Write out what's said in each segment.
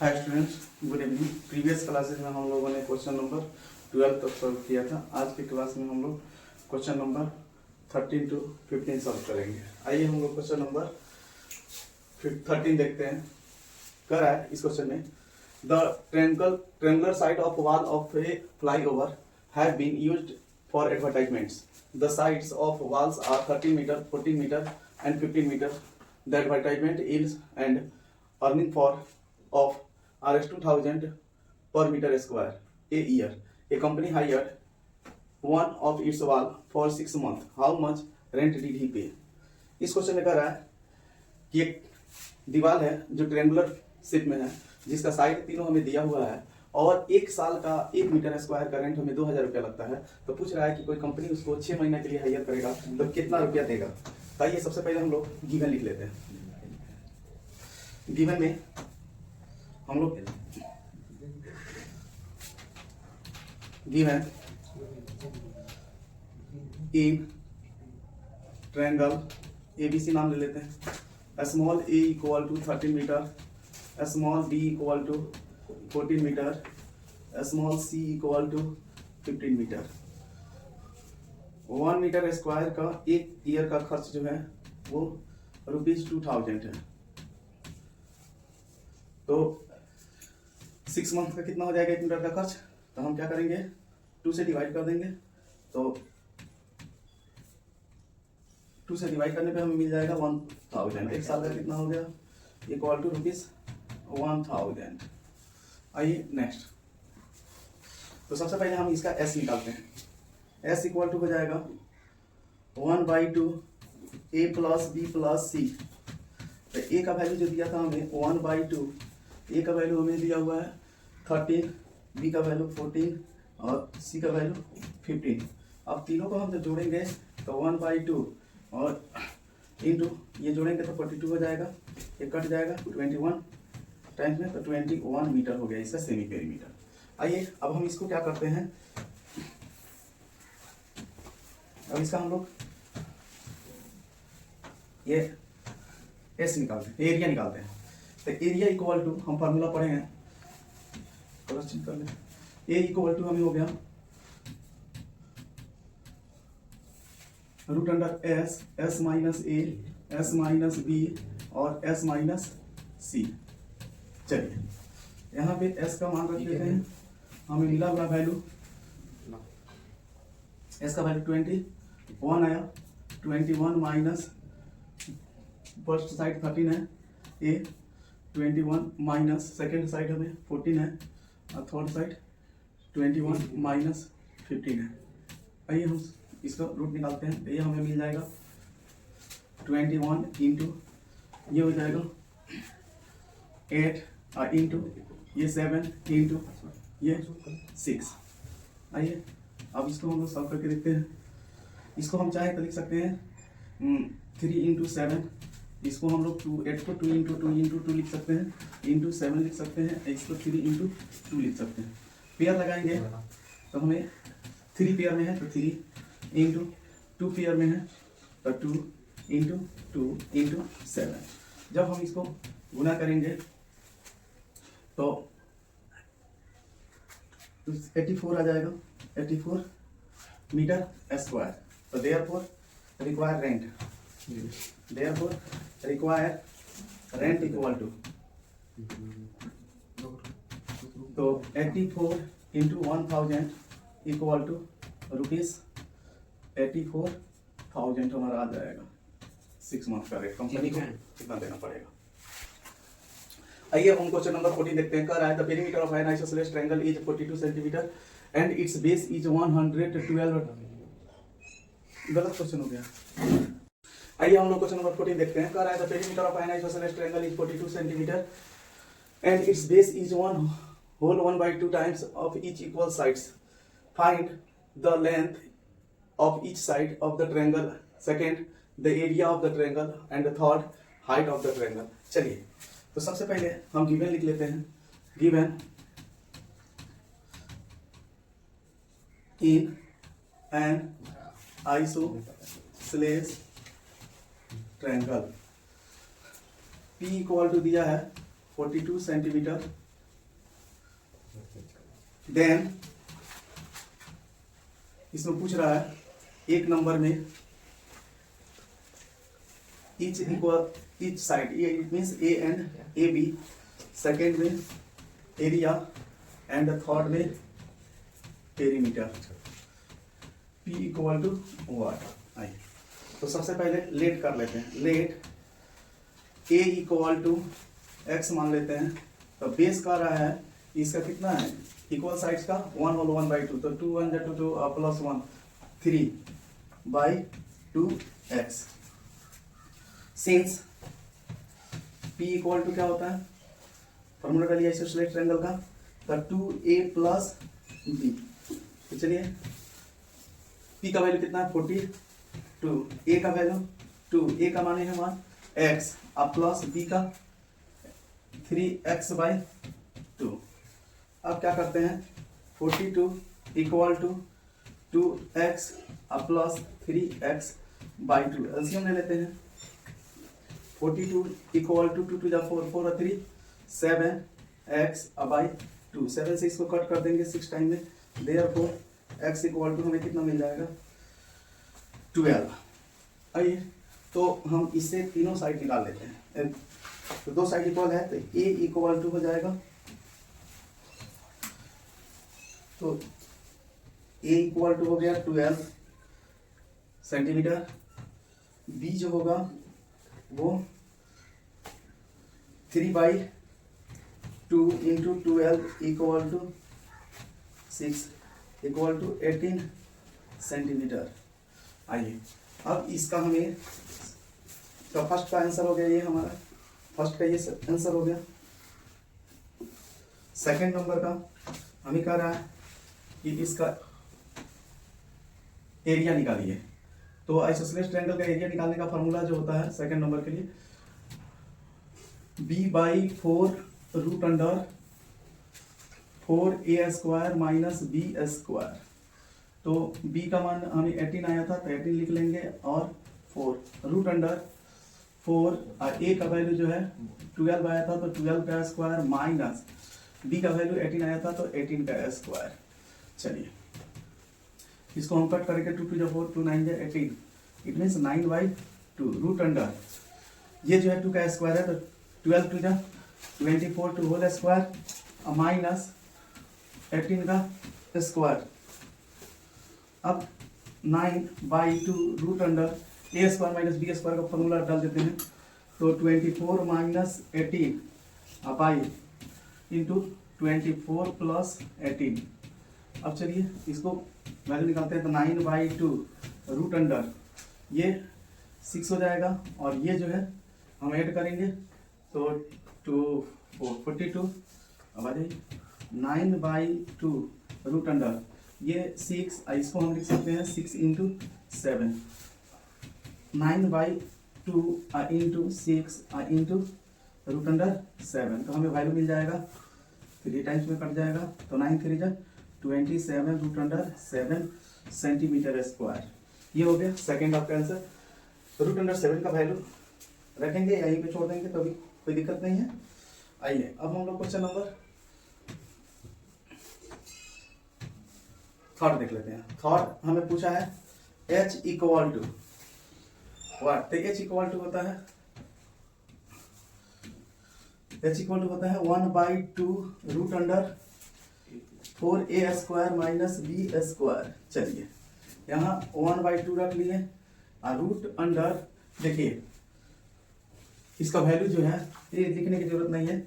Hi students, good evening. Previous classes में हम लोगों ने क्वेश्चन नंबर 12 तक सॉल्व किया था। आज की क्लास में हम लोग क्वेश्चन नंबर 13 to 15 सॉल्व करेंगे। आइए हम लोग क्वेश्चन नंबर 13 देखते हैं। कह रहा है इस क्वेश्चन में, the triangular side of wall of a flyover have been used for advertisements. The sides of walls are 13 metre, 14 metre and 15 metre. The advertisement yields and earning for of Rs 2000 per meter square a year. A company hired one of its wall for 6 months. How much rent did he pay? इस question में कह रहा है कि एक दीवार है जो ट्रेंगुलर शेप में है, जिसका साइड तीनों हमें दिया हुआ है और एक साल का 1 मीटर स्क्वायर का रेंट हमें 2000 रुपया लगता है। तो पूछ रहा है कि कोई कंपनी उसको 6 महीने के लिए हायर करेगा तो कितना रुपया देगा। तो आइए सबसे पहले हम लोग गिवन लिख लेते हैं। गिवन में हम लोग गिवन इन ट्रायंगल एबीसी नाम ले लेते हैं। Small a equal to 13 metre, small b equal to 14 metre, small c equal to 15 metre. 1 metre square का एक ईयर का खर्च जो है वो ₹2000 है। तो 6 मंथ का कितना हो जाएगा 1 मीटर का खर्च? तो हम क्या करेंगे, 2 से डिवाइड कर देंगे। तो 2 से डिवाइड करने पे हमें मिल जाएगा 1000। एक साल का कितना हो गया, इक्वल टू ₹1000। आइए नेक्स्ट। तो सबसे पहले हम इसका एस निकालते हैं। एस इक्वल टू हो जाएगा 1/2 ए प्लस बी प्लस सी। तो ए का वैल्यू जो दिया था हमें 1/2, ए का वैल्यू हमें दिया हुआ है 13, बी का वैल्यू 14 और सी का वैल्यू 15। अब तीनों को हम जब जोड़ेंगे तो 1/2 और इंटू ये जोड़ेंगे तो 42 हो जाएगा, ये कट जाएगा 21 टाइम्स में, तो 21 मीटर हो गया इसका सेमी पेरीमीटर। आइए अब हम इसको क्या करते हैं, अब इसका हम लोग ये एस निकालते हैं, एरिया निकालते हैं। तो एरिया इक्वल टू हम फार्मूला पढ़े हैं, कलर चेंज कर लेते। ए इक्वल टू हमें हो गया root under S, S minus A, S minus B और एस माइनस सी। चलिए यहाँ पे एस का मान रख लेते हैं। हमें मिला हुआ वैल्यू, एस का वैल्यू 21 आया। 21 माइनस फर्स्ट साइड 13 है, ए 21 माइनस सेकेंड साइड हमें 14 है और थर्ड साइड 21 माइनस 15 है। आइए हम इसका रूट निकालते हैं। ये हमें मिल जाएगा 21 इंटू ये हो जाएगा 8 इंटू ये 7 इंटू ये 6। आइए अब इसको हम लोग सॉल्व करके देखते हैं। इसको हम चाहे तो लिख सकते हैं 3 इंटू 7। इसको हम लोग 8 को 2 इंटू 2 इंटू 2 लिख सकते हैं, इंटू 7 लिख सकते हैं, इसको 3 इंटू 2 लिख सकते हैं। पेयर लगाएंगे तो हमें 3 पेयर में है तो 3 इंटू 2 पेयर में है तो 2 इंटू 2 इंटू 7। जब हम इसको गुना करेंगे तो 84 आ जाएगा, 84 मीटर स्क्वायर। तो therefore require rent, therefore require rent equal to, तो 84 इंटू 1000 इक्वल टू ₹84,000 हमारा आ जाएगा। 6 मंथ का रेट कंपनी को कितना देना पड़ेगा। आइए हम क्वेश्चन नंबर 14 देखते हैं। कह रहा है the perimeter of an isosceles triangle is 42 centimetre and its base is 112। गलत क्वेश्चन हो गया। आइए हम लोग क्वेश्चन नंबर 14 देखते हैं। कह रहा है the perimeter of an isosceles triangle is 42 centimetre and its base is 1/2 times of each equal sides. Find the length of each side of the triangle, second the area of the triangle and the third height of the triangle. चलिए तो सबसे पहले हम given लिख लेते हैं। Given in an isosceles triangle, P equal to दिया है 42 सेंटीमीटर देन इसमें पूछ रहा है एक नंबर में each equal each side, it means A and AB, second में area and the third में perimeter, P equal to what? आई तो सबसे पहले लेट कर लेते हैं। Let A equal to x मान लेते हैं। तो बेस का रहा है इसका कितना है, इक्वल साइड्स का 1 होल 1/2, तो 2 1 2 2 plus 1 3/2x। Since P equal to क्या होता है, फॉर्मूला का लिया आइसोसेलेस ट्रायंगल का, तो 2a प्लस b। तो चलिए P का वैल्यू कितना है 42, a का वैल्यू 2, a का माने है मान x, अब प्लस b का 3x/2। अब क्या करते हैं 42 इक्वल टू 2x अब प्लस 3x/2, एलसीएम ले लेते हैं। 42 इक्वल टू 2 2 4 4 और 3 7x/2, 7 से इसको कट कर देंगे 6 टाइम में, देयरफॉर x इक्वल टू हमें कितना मिल जाएगा 12। आइए तो हम इससे तीनों साइड निकाल लेते हैं। तो दो साइड इक्वल है तो a इक्वल टू हो जाएगा, तो a इक्वल टू हो गया 12 सेंटीमीटर, b जो होगा वो 3/2 into 12 equal to 6 equal to 18 centimetre. आइए अब इसका हमें तो फर्स्ट का आंसर हो गया, ये हमारा फर्स्ट का ये आंसर हो गया। सेकंड नंबर का हमें कह रहा है कि इसका एरिया निकालिए। तो आइसोसेलेस ट्रायंगल का एरिया निकालने का फॉर्मूला जो होता है सेकंड नंबर के लिए, b/4 root under 4a² minus b²। तो b का मान हमें 18 आया था तो 18 लिख लेंगे और 4 रूट अंडर 4 और a का वैल्यू जो है 12 आया था तो 12 का स्क्वायर माइनस b का वैल्यू 18 आया था तो 18 का स्क्वायर। चलिए इसको हम कट करेंगे, 2 2 4 2 9 18, इट मीन्स 9/2 रूट अंडर ये जो है 2 का स्क्वायर है तो 12 2 24 2 होल स्क्वायर माइनस 18 का स्क्वायर। अब 9/2 root under a² minus b² का फॉर्मूला डाल देते हैं, तो 24 माइनस 18 बाई इंटू 24 प्लस 18। अब चलिए इसको वैल्यू निकालते हैं, तो 9/2 रूट अंडर ये 6 हो जाएगा और ये जो है हम ऐड करेंगे तो 42। अब आ जाइए 9/2 रूट अंडर ये 6, इसको हम लिख सकते हैं 6 into 7, 9/2 into 6 into root under 7, तो हमें वैल्यू मिल जाएगा 3 टाइम्स में कट जाएगा, तो 9 3 27 रूट अंडर 7 सेंटीमीटर स्क्वायर। ये हो गया सेकेंड आपका आंसर। रूट अंडर 7 का वैल्यू रखेंगे यहीं पे छोड़ देंगे तो अभी कोई दिक्कत नहीं है। आइए अब हम लोग क्वेश्चन नंबर थर्ड देख लेते हैं। थर्ड हमें पूछा है h इक्वल टू व्हाट, तो h इक्वल टू होता है (1/2 root under 4a² minus b²। चलिए यहाँ 1/2 रख लिए और रूट अंडर, देखिए इसका वैल्यू जो है ये लिखने की जरूरत नहीं है।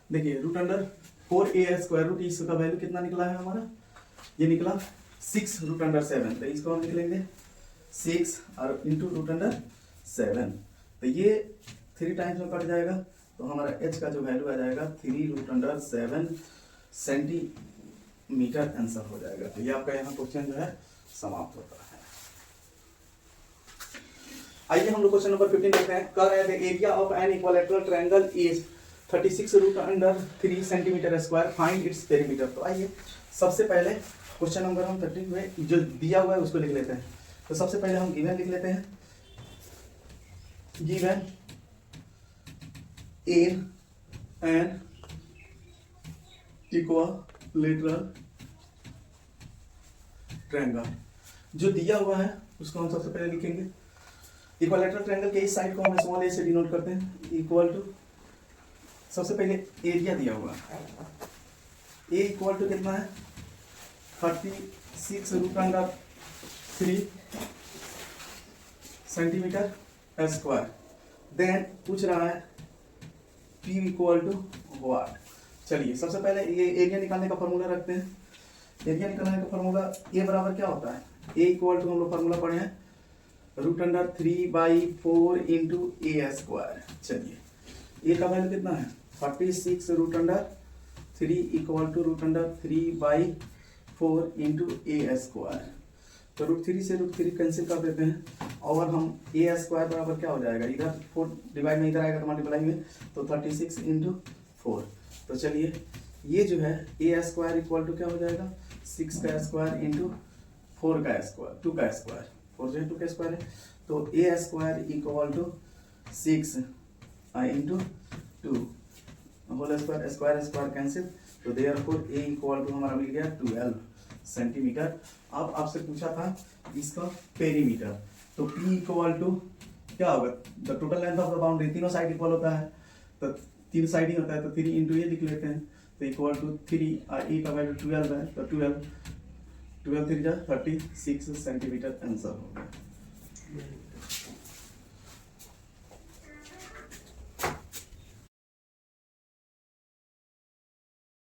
देखिए रूट अंडर 4a² रूट, इसका वैल्यू कितना निकला है हमारा, ये निकला 6 रूट अंडर 7, तो इसको हम लिख लेंगे 6 और इंटू रूट अंडर 7, तो ये 3 टाइम्स में कट जाएगा तो हमारा h का जो वैल्यू आ जाएगा 3 रूट अंडर 7 सेंटीमीटर आंसर हो जाएगा। तो ये आपका यहाँ क्वेश्चन जो है समाप्त होता है। आइए हम लोग क्वेश्चन नंबर 15 देखते हैं। कह रहे हैं area of an equilateral triangle is 36 root under 3 centimetre square, find its perimeter. तो आइए सबसे पहले क्वेश्चन नंबर हम 13 में जो दिया हुआ है उसको लिख लेते हैं। तो सबसे पहले हम गिवन लिख लेते हैं, given in N equilateral triangle जो दिया हुआ है उसको हम सबसे पहले लिखेंगे। इक्विलैटरल ट्रायंगल के इस साइड को हम स्मॉल ए से डिनोट करते हैं, इक्वल टू सबसे पहले एरिया दिया हुआ है, ए इक्वल टू कितना है 36√3 सेंटीमीटर स्क्वायर। देन पूछ रहा है P इक्वल टू व्हाट। चलिए सबसे पहले ये एरिया निकालने का फॉर्मूला रखते हैं। एरिया निकालने का फॉर्मूला ए बराबर क्या होता है, ए इक्वल टू हम लोग फॉर्मूला पढ़े हैं √3/4 इंटू ए स्क्वायर। चलिए ए का वैल्यू कितना है 36√3 equal to √3/4 into a square. तो √3 से √3 कैंसिल कर देते हैं और हम ए स्क्वायर बराबर क्या हो जाएगा, इधर 4 डिवाइड में इधर आएगा तो मल्टीप्लाई में, तो 36 इंटू 4। तो चलिए ये जो है ए स्क्वायर इक्वल टू क्या हो जाएगा 6 का स्क्वायर इंटू 4 का स्क्वायर 2 का स्क्वायर, 4 जो है 2 का स्क्वायर है, तो A square equal to 6 into 2 whole square, square square cancel, तो देयरफॉर ए इक्वल टू हमारा मिल गया 12 सेंटीमीटर। अब आपसे पूछा था इसका पेरीमीटर, तो P इक्वल टू क्या होगा, the total length of the boundary, तीनों साइड इक्वल होता है तो 3 साइड ही होता है, तो 3 इंटू ये लिख लेते हैं, तो इक्वल टू 3 और E का वैल्यू 12 है, तो 12 3 36 सेंटीमीटर आंसर हो गया।